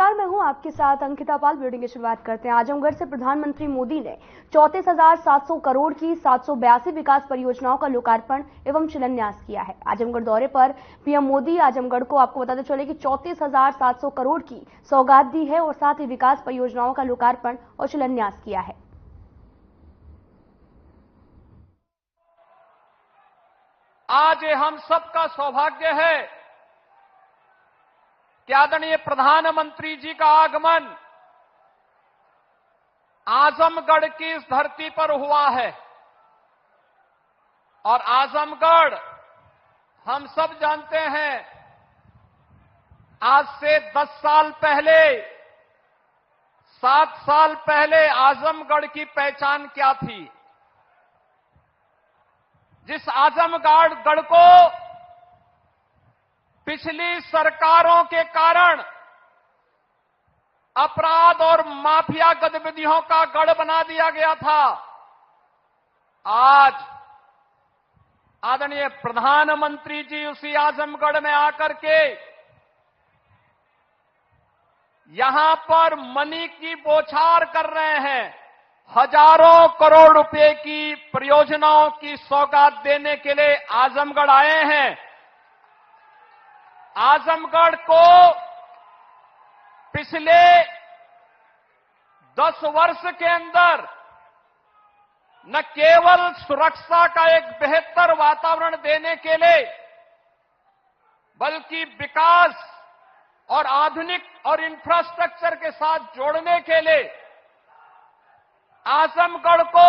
नमस्कार, मैं हूं आपके साथ अंकिता पाल। ब्यूटिंग की शुरुआत करते हैं। आजमगढ़ से प्रधानमंत्री मोदी ने 34,700 करोड़ की 782 विकास परियोजनाओं का लोकार्पण एवं शिलान्यास किया है। आजमगढ़ दौरे पर पीएम मोदी आजमगढ़ को आपको बताते चले कि 34,700 करोड़ की सौगात दी है और साथ ही विकास परियोजनाओं का लोकार्पण और शिलान्यास किया है। आज ये हम सबका सौभाग्य है कि आदरणीय प्रधानमंत्री जी का आगमन आजमगढ़ की इस धरती पर हुआ है। और आजमगढ़ हम सब जानते हैं, आज से 10 साल पहले, 7 साल पहले आजमगढ़ की पहचान क्या थी। जिस आजमगढ़ को पिछली सरकारों के कारण अपराध और माफिया गतिविधियों का गढ़ बना दिया गया था, आज आदरणीय प्रधानमंत्री जी उसी आजमगढ़ में आकर के यहां पर मनी की बौछार कर रहे हैं। हजारों करोड़ रुपए की परियोजनाओं की सौगात देने के लिए आजमगढ़ आए हैं। आजमगढ़ को पिछले 10 वर्ष के अंदर न केवल सुरक्षा का एक बेहतर वातावरण देने के लिए, बल्कि विकास और आधुनिक और इंफ्रास्ट्रक्चर के साथ जोड़ने के लिए, आजमगढ़ को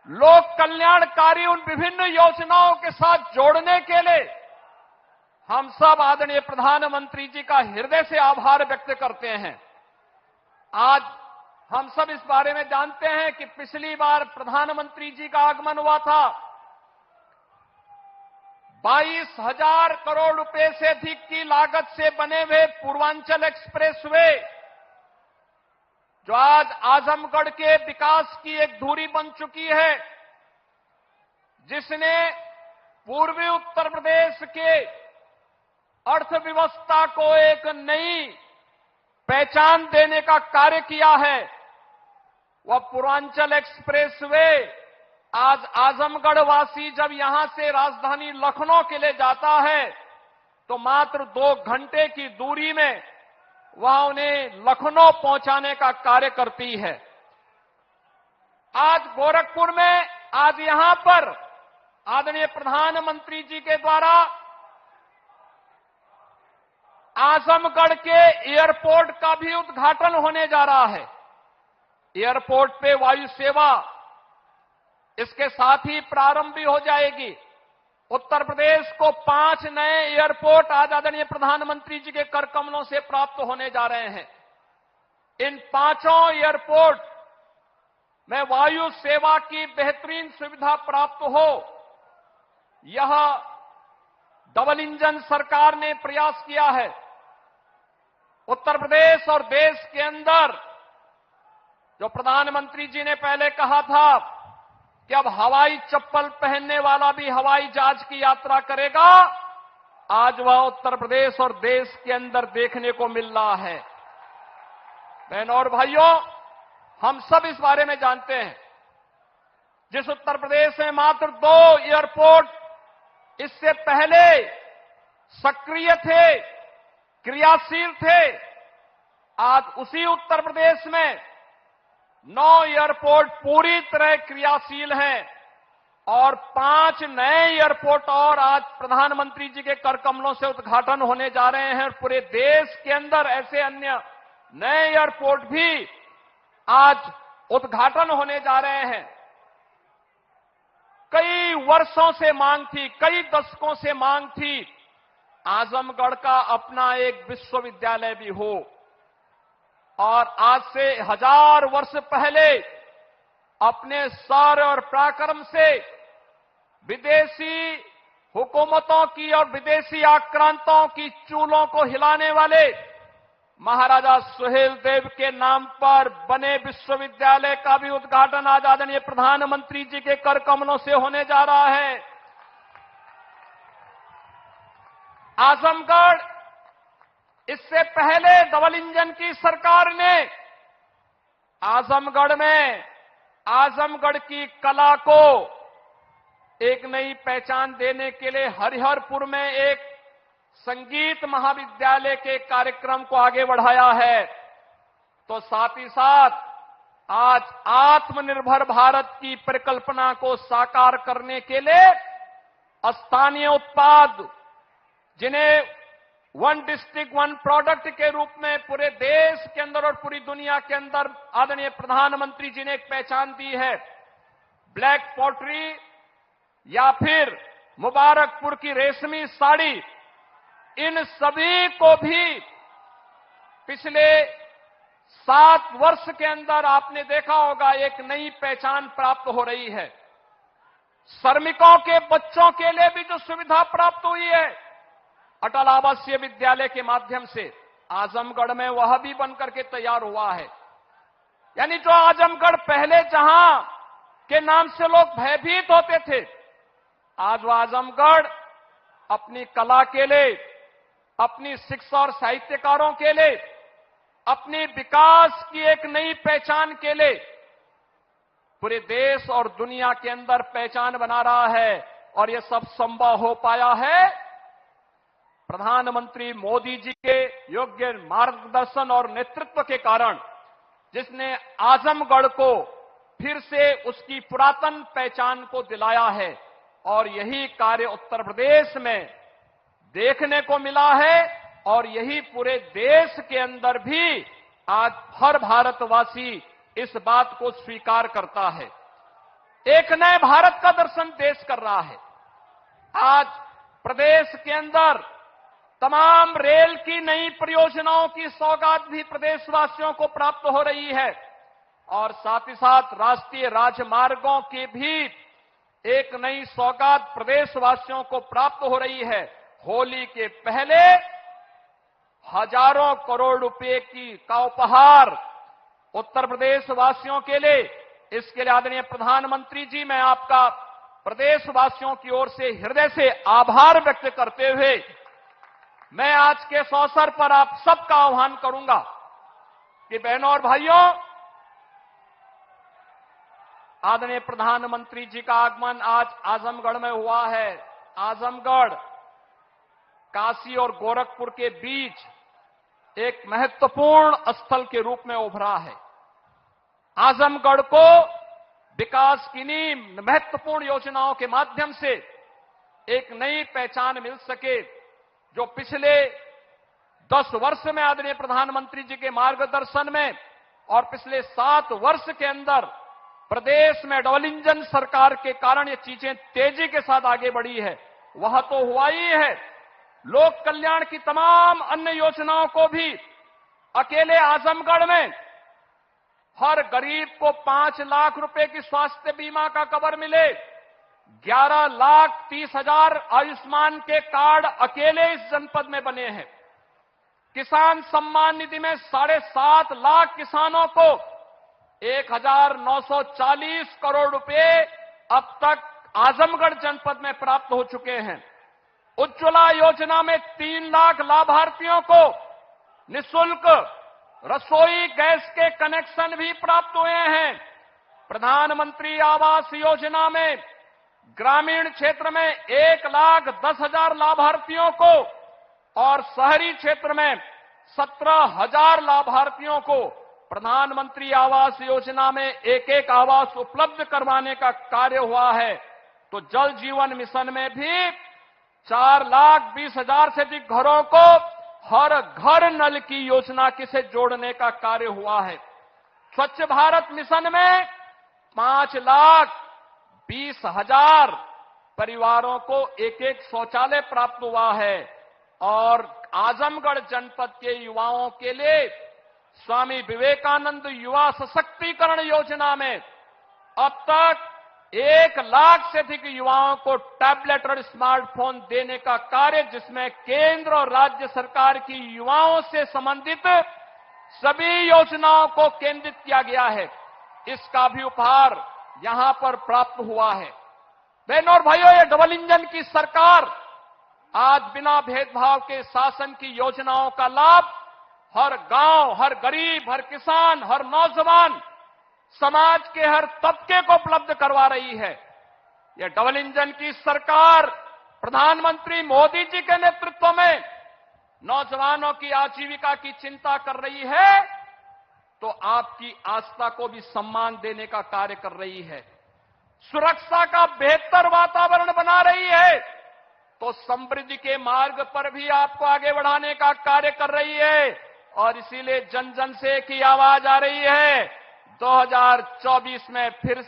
लोक कल्याणकारी उन विभिन्न योजनाओं के साथ जोड़ने के लिए हम सब आदरणीय प्रधानमंत्री जी का हृदय से आभार व्यक्त करते हैं। आज हम सब इस बारे में जानते हैं कि पिछली बार प्रधानमंत्री जी का आगमन हुआ था, 22,000 करोड़ रुपए से अधिक की लागत से बने हुए पूर्वांचल एक्सप्रेसवे, जो आज आजमगढ़ के विकास की एक धुरी बन चुकी है, जिसने पूर्वी उत्तर प्रदेश के अर्थव्यवस्था को एक नई पहचान देने का कार्य किया है। वह पूर्वांचल एक्सप्रेसवे आज आजमगढ़ वासी जब यहां से राजधानी लखनऊ के लिए जाता है तो मात्र 2 घंटे की दूरी में वह उन्हें लखनऊ पहुंचाने का कार्य करती है। आज गोरखपुर में, आज यहां पर आदरणीय प्रधानमंत्री जी के द्वारा आजमगढ़ के एयरपोर्ट का भी उद्घाटन होने जा रहा है। एयरपोर्ट पे वायु सेवा इसके साथ ही प्रारंभ भी हो जाएगी। उत्तर प्रदेश को 5 नए एयरपोर्ट आज आदरणीय प्रधानमंत्री जी के कर कमलों से प्राप्त होने जा रहे हैं। इन 5 एयरपोर्ट में वायु सेवा की बेहतरीन सुविधा प्राप्त हो, यह डबल इंजन सरकार ने प्रयास किया है। उत्तर प्रदेश और देश के अंदर जो प्रधानमंत्री जी ने पहले कहा था कि अब हवाई चप्पल पहनने वाला भी हवाई जहाज की यात्रा करेगा, आज वह उत्तर प्रदेश और देश के अंदर देखने को मिल रहा है। बहनों और भाइयों, हम सब इस बारे में जानते हैं, जिस उत्तर प्रदेश में मात्र 2 एयरपोर्ट इससे पहले सक्रिय थे, क्रियाशील थे, आज उसी उत्तर प्रदेश में 9 एयरपोर्ट पूरी तरह क्रियाशील हैं और 5 नए एयरपोर्ट और आज प्रधानमंत्री जी के कर कमलों से उद्घाटन होने जा रहे हैं। और पूरे देश के अंदर ऐसे अन्य नए एयरपोर्ट भी आज उद्घाटन होने जा रहे हैं। कई वर्षों से मांग थी, कई दशकों से मांग थी, आजमगढ़ का अपना एक विश्वविद्यालय भी हो। और आज से 1000 वर्ष पहले अपने शौर्य और पराक्रम से विदेशी हुकूमतों की और विदेशी आक्रांताओं की चूलों को हिलाने वाले महाराजा सुहेलदेव के नाम पर बने विश्वविद्यालय का भी उद्घाटन आज आदरणीय प्रधानमंत्री जी के कर कमलों से होने जा रहा है। आजमगढ़ इससे पहले डबल इंजन की सरकार ने आजमगढ़ में आजमगढ़ की कला को एक नई पहचान देने के लिए हरिहरपुर में एक संगीत महाविद्यालय के कार्यक्रम को आगे बढ़ाया है। तो साथ ही साथ आज आत्मनिर्भर भारत की परिकल्पना को साकार करने के लिए स्थानीय उत्पाद, जिन्हें वन डिस्ट्रिक्ट वन प्रोडक्ट के रूप में पूरे देश के अंदर और पूरी दुनिया के अंदर आदरणीय प्रधानमंत्री जी ने एक पहचान दी है। ब्लैक पॉटरी या फिर मुबारकपुर की रेशमी साड़ी, इन सभी को भी पिछले 7 वर्ष के अंदर आपने देखा होगा एक नई पहचान प्राप्त हो रही है। श्रमिकों के बच्चों के लिए भी जो सुविधा प्राप्त हुई है अटल आवासीय विद्यालय के माध्यम से, आजमगढ़ में वह भी बनकर के तैयार हुआ है। यानी जो आजमगढ़ पहले जहां के नाम से लोग भयभीत होते थे, आज वह आजमगढ़ अपनी कला के लिए, अपनी शिक्षा और साहित्यकारों के लिए, अपनी विकास की एक नई पहचान के लिए पूरे देश और दुनिया के अंदर पहचान बना रहा है। और यह सब संभव हो पाया है प्रधानमंत्री मोदी जी के योग्य मार्गदर्शन और नेतृत्व के कारण, जिसने आजमगढ़ को फिर से उसकी पुरातन पहचान को दिलाया है। और यही कार्य उत्तर प्रदेश में देखने को मिला है और यही पूरे देश के अंदर भी आज हर भारतवासी इस बात को स्वीकार करता है। एक नए भारत का दर्शन देश कर रहा है। आज प्रदेश के अंदर तमाम रेल की नई परियोजनाओं की सौगात भी प्रदेशवासियों को प्राप्त हो रही है और साथ ही साथ राष्ट्रीय राजमार्गों की भी एक नई सौगात प्रदेशवासियों को प्राप्त हो रही है। होली के पहले हजारों करोड़ रुपए का उपहार उत्तर प्रदेश वासियों के लिए, इसके लिए आदरणीय प्रधानमंत्री जी, मैं आपका प्रदेशवासियों की ओर से हृदय से आभार व्यक्त करते हुए मैं आज के इस अवसर पर आप सबका आह्वान करूंगा कि बहनों और भाइयों, आदरणीय प्रधानमंत्री जी का आगमन आज आजमगढ़ में हुआ है। आजमगढ़ काशी और गोरखपुर के बीच एक महत्वपूर्ण स्थल के रूप में उभरा है। आजमगढ़ को विकास की नींव महत्वपूर्ण योजनाओं के माध्यम से एक नई पहचान मिल सके, जो पिछले 10 वर्ष में आदरणीय प्रधानमंत्री जी के मार्गदर्शन में और पिछले 7 वर्ष के अंदर प्रदेश में डबल इंजन सरकार के कारण ये चीजें तेजी के साथ आगे बढ़ी है, वह तो हुआ ही है। लोक कल्याण की तमाम अन्य योजनाओं को भी अकेले आजमगढ़ में हर गरीब को 5 लाख रुपए की स्वास्थ्य बीमा का कवर मिले, 11,30,000 आयुष्मान के कार्ड अकेले इस जनपद में बने हैं। किसान सम्मान निधि में 7.5 लाख किसानों को 1,940 करोड़ रुपए अब तक आजमगढ़ जनपद में प्राप्त हो चुके हैं। उज्ज्वला योजना में 3 लाख लाभार्थियों को निःशुल्क रसोई गैस के कनेक्शन भी प्राप्त हुए हैं। प्रधानमंत्री आवास योजना में ग्रामीण क्षेत्र में 1,10,000 लाभार्थियों को और शहरी क्षेत्र में 17,000 लाभार्थियों को प्रधानमंत्री आवास योजना में एक आवास उपलब्ध करवाने का कार्य हुआ है। तो जल जीवन मिशन में भी 4,20,000 से अधिक घरों को हर घर नल की योजना से जोड़ने का कार्य हुआ है। स्वच्छ भारत मिशन में 5,20,000 परिवारों को एक शौचालय प्राप्त हुआ है और आजमगढ़ जनपद के युवाओं के लिए स्वामी विवेकानंद युवा सशक्तिकरण योजना में अब तक 1 लाख से अधिक युवाओं को टैबलेट और स्मार्टफोन देने का कार्य, जिसमें केंद्र और राज्य सरकार की युवाओं से संबंधित सभी योजनाओं को केंद्रित किया गया है, इसका भी उपहार यहां पर प्राप्त हुआ है। बहनों और भाइयों, ये डबल इंजन की सरकार आज बिना भेदभाव के शासन की योजनाओं का लाभ हर गांव, हर गरीब, हर किसान, हर नौजवान, समाज के हर तबके को उपलब्ध करवा रही है। यह डबल इंजन की सरकार प्रधानमंत्री मोदी जी के नेतृत्व में नौजवानों की आजीविका की चिंता कर रही है, तो आपकी आस्था को भी सम्मान देने का कार्य कर रही है। सुरक्षा का बेहतर वातावरण बना रही है, तो समृद्धि के मार्ग पर भी आपको आगे बढ़ाने का कार्य कर रही है। और इसीलिए जन जन से एक ही आवाज आ रही है, 2024 में फिर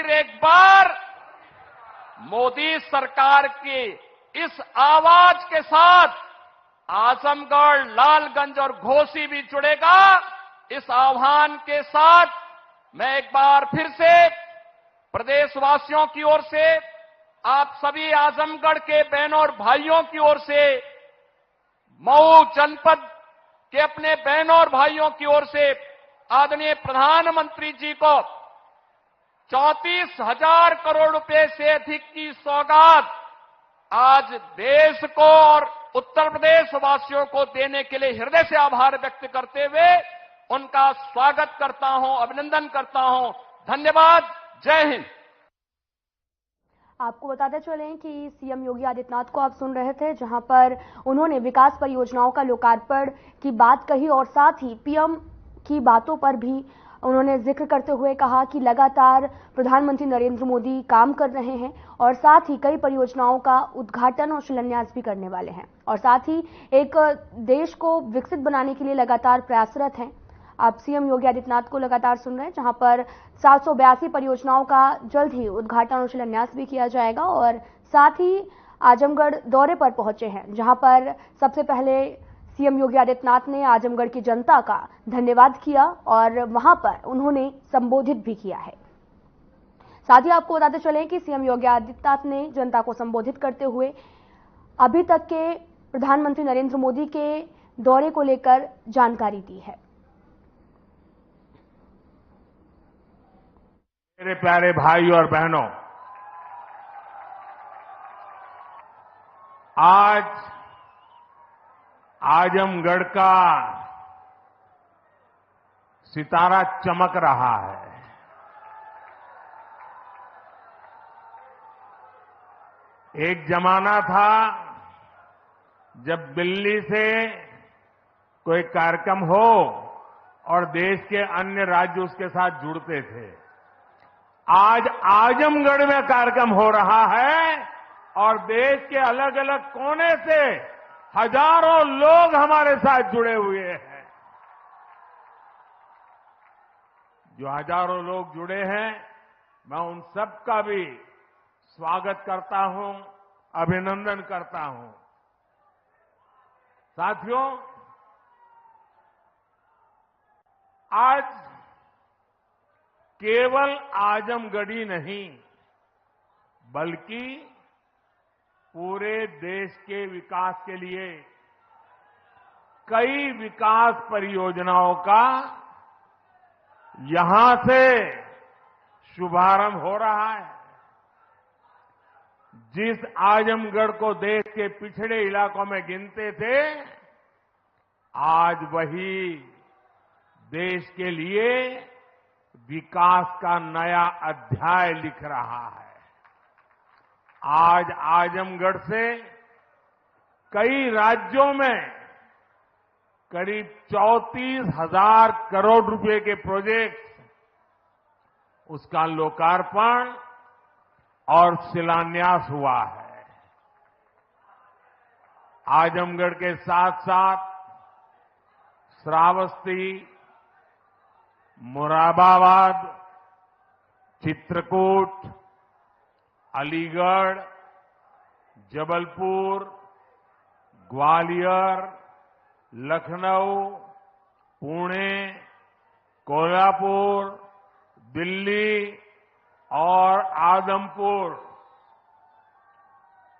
एक बार मोदी सरकार की इस आवाज के साथ आजमगढ़, लालगंज और घोसी भी जुड़ेगा। इस आह्वान के साथ मैं एक बार फिर से प्रदेशवासियों की ओर से, आप सभी आजमगढ़ के बहनों और भाइयों की ओर से, मऊ जनपद के अपने बहनों और भाइयों की ओर से आदरणीय प्रधानमंत्री जी को 34,000 करोड़ रुपए से अधिक की सौगात आज देश को और उत्तर प्रदेश वासियों को देने के लिए हृदय से आभार व्यक्त करते हुए उनका स्वागत करता हूं, अभिनंदन करता हूं। धन्यवाद। जय हिंद। आपको बताते चलें कि सीएम योगी आदित्यनाथ को आप सुन रहे थे, जहां पर उन्होंने विकास परियोजनाओं का लोकार्पण की बात कही और साथ ही पीएम की बातों पर भी उन्होंने जिक्र करते हुए कहा कि लगातार प्रधानमंत्री नरेंद्र मोदी काम कर रहे हैं और साथ ही कई परियोजनाओं का उद्घाटन और शिलान्यास भी करने वाले हैं और साथ ही एक देश को विकसित बनाने के लिए लगातार प्रयासरत हैं। आप सीएम योगी आदित्यनाथ को लगातार सुन रहे हैं, जहां पर 782 परियोजनाओं का जल्द ही उद्घाटन और शिलान्यास भी किया जाएगा और साथ ही आजमगढ़ दौरे पर पहुंचे हैं, जहां पर सबसे पहले सीएम योगी आदित्यनाथ ने आजमगढ़ की जनता का धन्यवाद किया और वहां पर उन्होंने संबोधित भी किया है। साथ ही आपको बताते चलें कि सीएम योगी आदित्यनाथ ने जनता को संबोधित करते हुए अभी तक के प्रधानमंत्री नरेंद्र मोदी के दौरे को लेकर जानकारी दी है। मेरे प्यारे भाई और बहनों, आज आजमगढ़ का सितारा चमक रहा है। एक जमाना था जब दिल्ली से कोई कार्यक्रम हो और देश के अन्य राज्य उसके साथ जुड़ते थे। आज आजमगढ़ में कार्यक्रम हो रहा है और देश के अलग अलग कोने से हजारों लोग हमारे साथ जुड़े हुए हैं। जो हजारों लोग जुड़े हैं, मैं उन सबका भी स्वागत करता हूं, अभिनंदन करता हूं। साथियों, आज केवल आजमगढ़ी नहीं बल्कि पूरे देश के विकास के लिए कई विकास परियोजनाओं का यहां से शुभारंभ हो रहा है। जिस आजमगढ़ को देश के पिछड़े इलाकों में गिनते थे, आज वही देश के लिए विकास का नया अध्याय लिख रहा है। आज आजमगढ़ से कई राज्यों में करीब 34,000 करोड़ रुपए के प्रोजेक्ट, उसका लोकार्पण और शिलान्यास हुआ है। आजमगढ़ के साथ साथ श्रावस्ती, मुरादाबाद, चित्रकूट, अलीगढ़, जबलपुर, ग्वालियर, लखनऊ, पुणे, कोल्हापुर, दिल्ली और आदमपुर,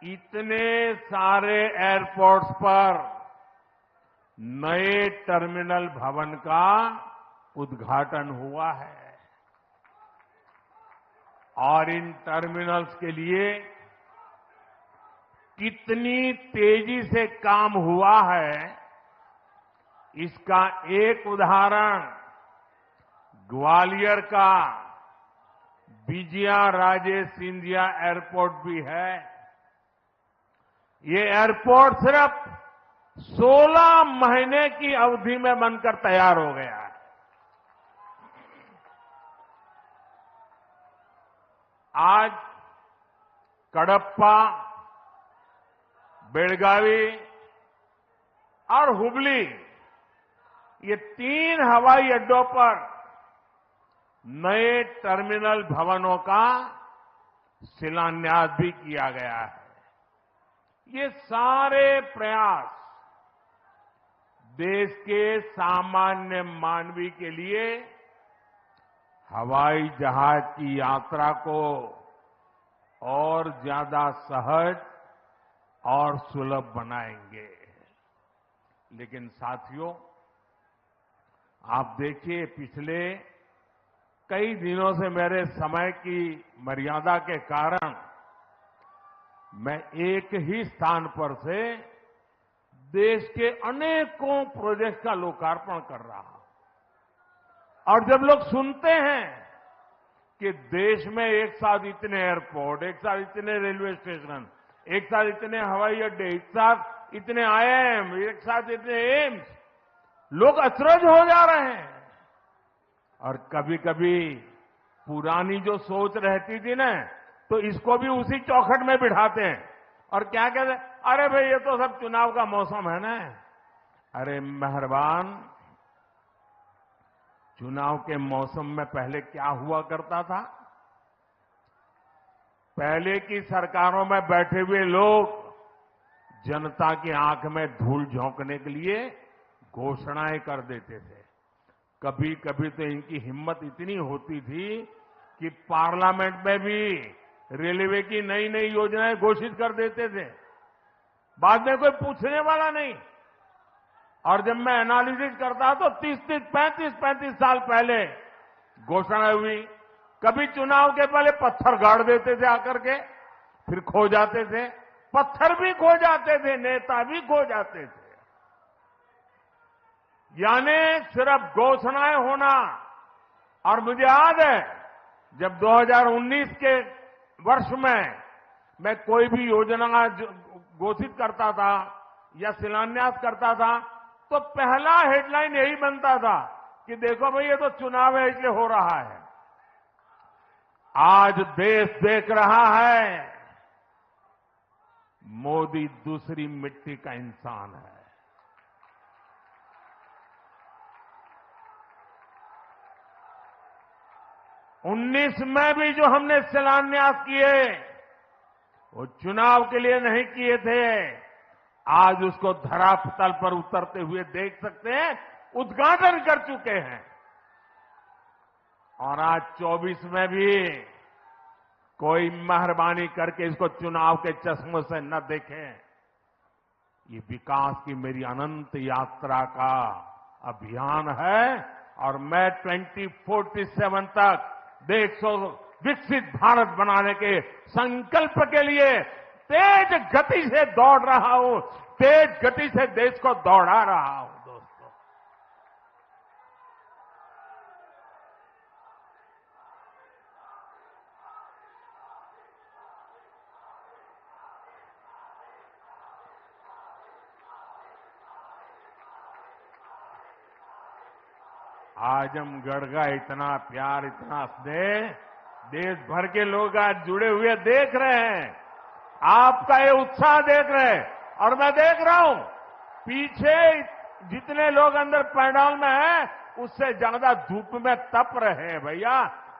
इतने सारे एयरपोर्ट्स पर नए टर्मिनल भवन का उद्घाटन हुआ है। और इन टर्मिनल्स के लिए कितनी तेजी से काम हुआ है, इसका एक उदाहरण ग्वालियर का विजया राजे सिंधिया एयरपोर्ट भी है। ये एयरपोर्ट सिर्फ 16 महीने की अवधि में बनकर तैयार हो गया है। आज कडप्पा, बेलगावी और हुबली, ये 3 हवाई अड्डों पर नए टर्मिनल भवनों का शिलान्यास भी किया गया है। ये सारे प्रयास देश के सामान्य मानवी के लिए हवाई जहाज की यात्रा को और ज्यादा सहज और सुलभ बनाएंगे। लेकिन साथियों, आप देखिए, पिछले कई दिनों से मेरे समय की मर्यादा के कारण मैं एक ही स्थान पर से देश के अनेकों प्रोजेक्ट का लोकार्पण कर रहा हूं। और जब लोग सुनते हैं कि देश में एक साथ इतने एयरपोर्ट, एक साथ इतने रेलवे स्टेशन, एक साथ इतने हवाई अड्डे, एक साथ इतने आईआईएम, एक साथ इतने एम्स, लोग अचरज हो जा रहे हैं। और कभी कभी पुरानी जो सोच रहती थी ना, तो इसको भी उसी चौखट में बिठाते हैं और क्या कहते हैं, अरे भाई ये तो सब चुनाव का मौसम है ना। अरे मेहरबान, चुनाव के मौसम में पहले क्या हुआ करता था? पहले की सरकारों में बैठे हुए लोग जनता की आंख में धूल झोंकने के लिए घोषणाएं कर देते थे। कभी कभी तो इनकी हिम्मत इतनी होती थी कि पार्लियामेंट में भी रेलवे की नई नई योजनाएं घोषित कर देते थे, बाद में कोई पूछने वाला नहीं। और जब मैं एनालिसिस करता तो 35 साल पहले घोषणा हुई। कभी चुनाव के पहले पत्थर गाड़ देते थे आकर के, फिर खो जाते थे, पत्थर भी खो जाते थे, नेता भी खो जाते थे। यानी सिर्फ घोषणाएं होना। और मुझे याद है जब 2019 के वर्ष में मैं कोई भी योजना घोषित करता था या शिलान्यास करता था, तो पहला हेडलाइन यही बनता था कि देखो भाई ये तो चुनाव है इसलिए हो रहा है। आज देश देख रहा है मोदी दूसरी मिट्टी का इंसान है। 19 में भी जो हमने शिलान्यास किए वो चुनाव के लिए नहीं किए थे। आज उसको धरातल पर उतरते हुए देख सकते हैं, उद्घाटन कर चुके हैं। और आज 24 में भी कोई मेहरबानी करके इसको चुनाव के चश्मों से न देखें। ये विकास की मेरी अनंत यात्रा का अभियान है और मैं 2047 तक देश को विकसित भारत बनाने के संकल्प के लिए तेज गति से दौड़ रहा हूं, तेज गति से देश को दौड़ा रहा हूं। दोस्तों, आजमगढ़ का इतना प्यार, इतना स्नेह देश भर के लोग आज जुड़े हुए देख रहे हैं। आपका ये उत्साह देख रहे हैं और मैं देख रहा हूं पीछे जितने लोग अंदर पंडाल में हैं उससे ज्यादा धूप में तप रहे हैं। भैया,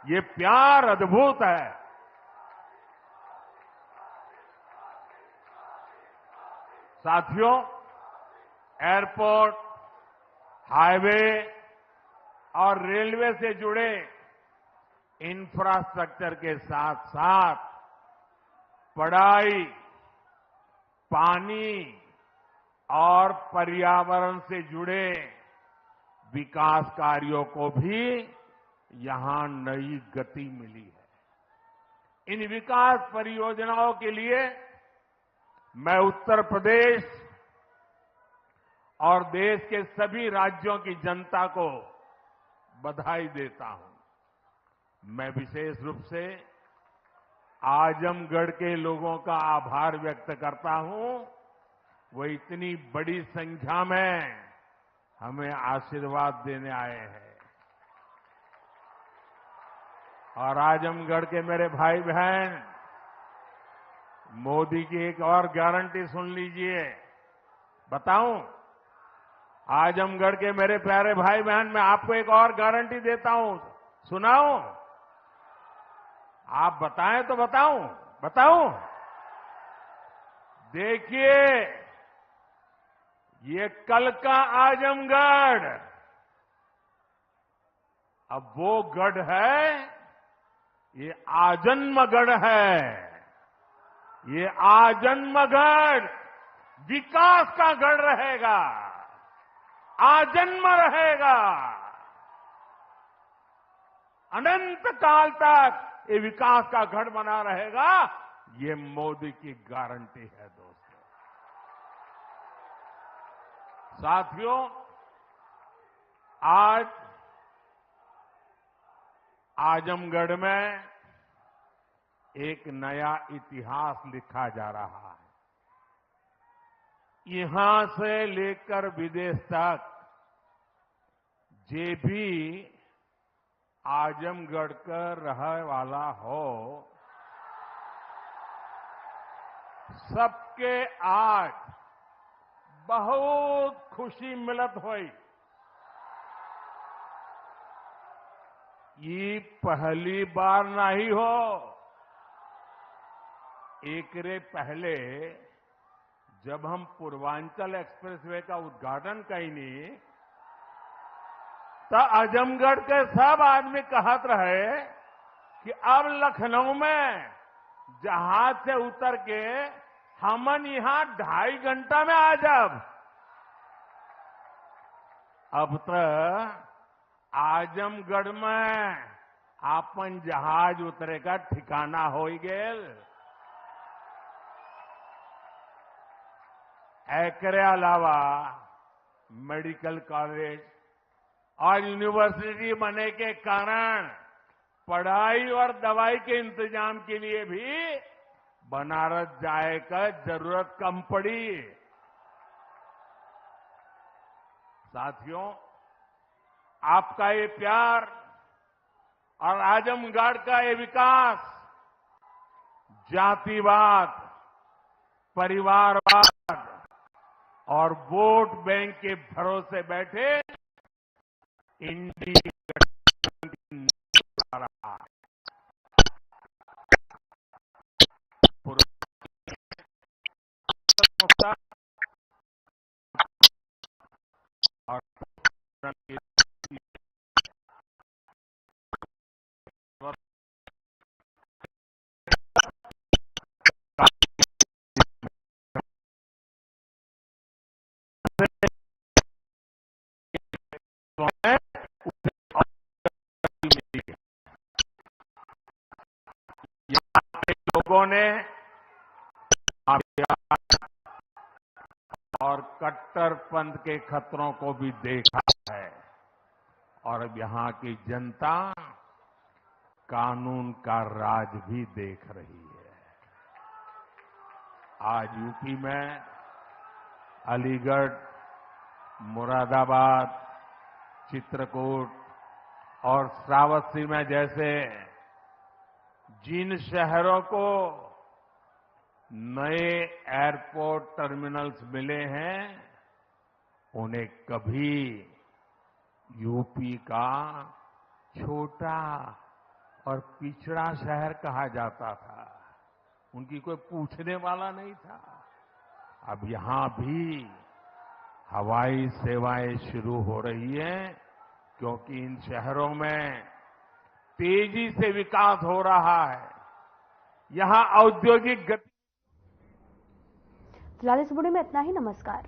ये प्यार अद्भुत है। साथियों, एयरपोर्ट, हाईवे और रेलवे से जुड़े इंफ्रास्ट्रक्चर के साथ साथ पढ़ाई, पानी और पर्यावरण से जुड़े विकास कार्यों को भी यहां नई गति मिली है। इन विकास परियोजनाओं के लिए मैं उत्तर प्रदेश और देश के सभी राज्यों की जनता को बधाई देता हूं। मैं विशेष रूप से आजमगढ़ के लोगों का आभार व्यक्त करता हूं। वो इतनी बड़ी संख्या में हमें आशीर्वाद देने आए हैं। और आजमगढ़ के मेरे भाई बहन, मोदी की एक और गारंटी सुन लीजिए। बताऊं? आजमगढ़ के मेरे प्यारे भाई बहन, मैं आपको एक और गारंटी देता हूं। सुनाऊं? आप बताएं तो बताऊं? देखिए, ये कल का आजमगढ़ अब वो गढ़ है, ये आजन्मगढ़ है। ये आजन्मगढ़ विकास का गढ़ रहेगा, आजन्म रहेगा। अनंत काल तक ये विकास का गढ़ बना रहेगा। ये मोदी की गारंटी है दोस्तों। साथियों, आज आजमगढ़ में एक नया इतिहास लिखा जा रहा है। यहां से लेकर विदेश तक जे भी आजमगढ़ का रहने वाला हो, सबके आज बहुत खुशी मिलत हुई। ये पहली बार नहीं हो। एकरे पहले जब हम पूर्वांचल एक्सप्रेसवे का उद्घाटन कईनी, तो आजमगढ़ के सब आदमी कहत रहे कि अब लखनऊ में जहाज से उतर के हमन यहां 2.5 घंटा में आ जाब। अब तो आजमगढ़ में आपन जहाज उतरे का ठिकाना हो गेल। एकरे अलावा मेडिकल कॉलेज और यूनिवर्सिटी बनने के कारण पढ़ाई और दवाई के इंतजाम के लिए भी बनारस जाए का जरूरत कम पड़ी। साथियों, आपका ये प्यार और आजमगढ़ का ये विकास जातिवाद, परिवारवाद और वोट बैंक के भरोसे बैठे इंडी गठबंधन आ रहा है। लोगों ने और कट्टरपंथ के खतरों को भी देखा है, और अब यहां की जनता कानून का राज भी देख रही है। आज यूपी में अलीगढ़, मुरादाबाद, चित्रकूट और श्रावस्ती में जैसे जिन शहरों को नए एयरपोर्ट टर्मिनल्स मिले हैं, उन्हें कभी यूपी का छोटा और पिछड़ा शहर कहा जाता था। उनकी कोई पूछने वाला नहीं था। अब यहां भी हवाई सेवाएं शुरू हो रही हैं, क्योंकि इन शहरों में तेजी से विकास हो रहा है। यहां औद्योगिक गति। फिलहाल इस बुलेटिन में इतना ही। नमस्कार।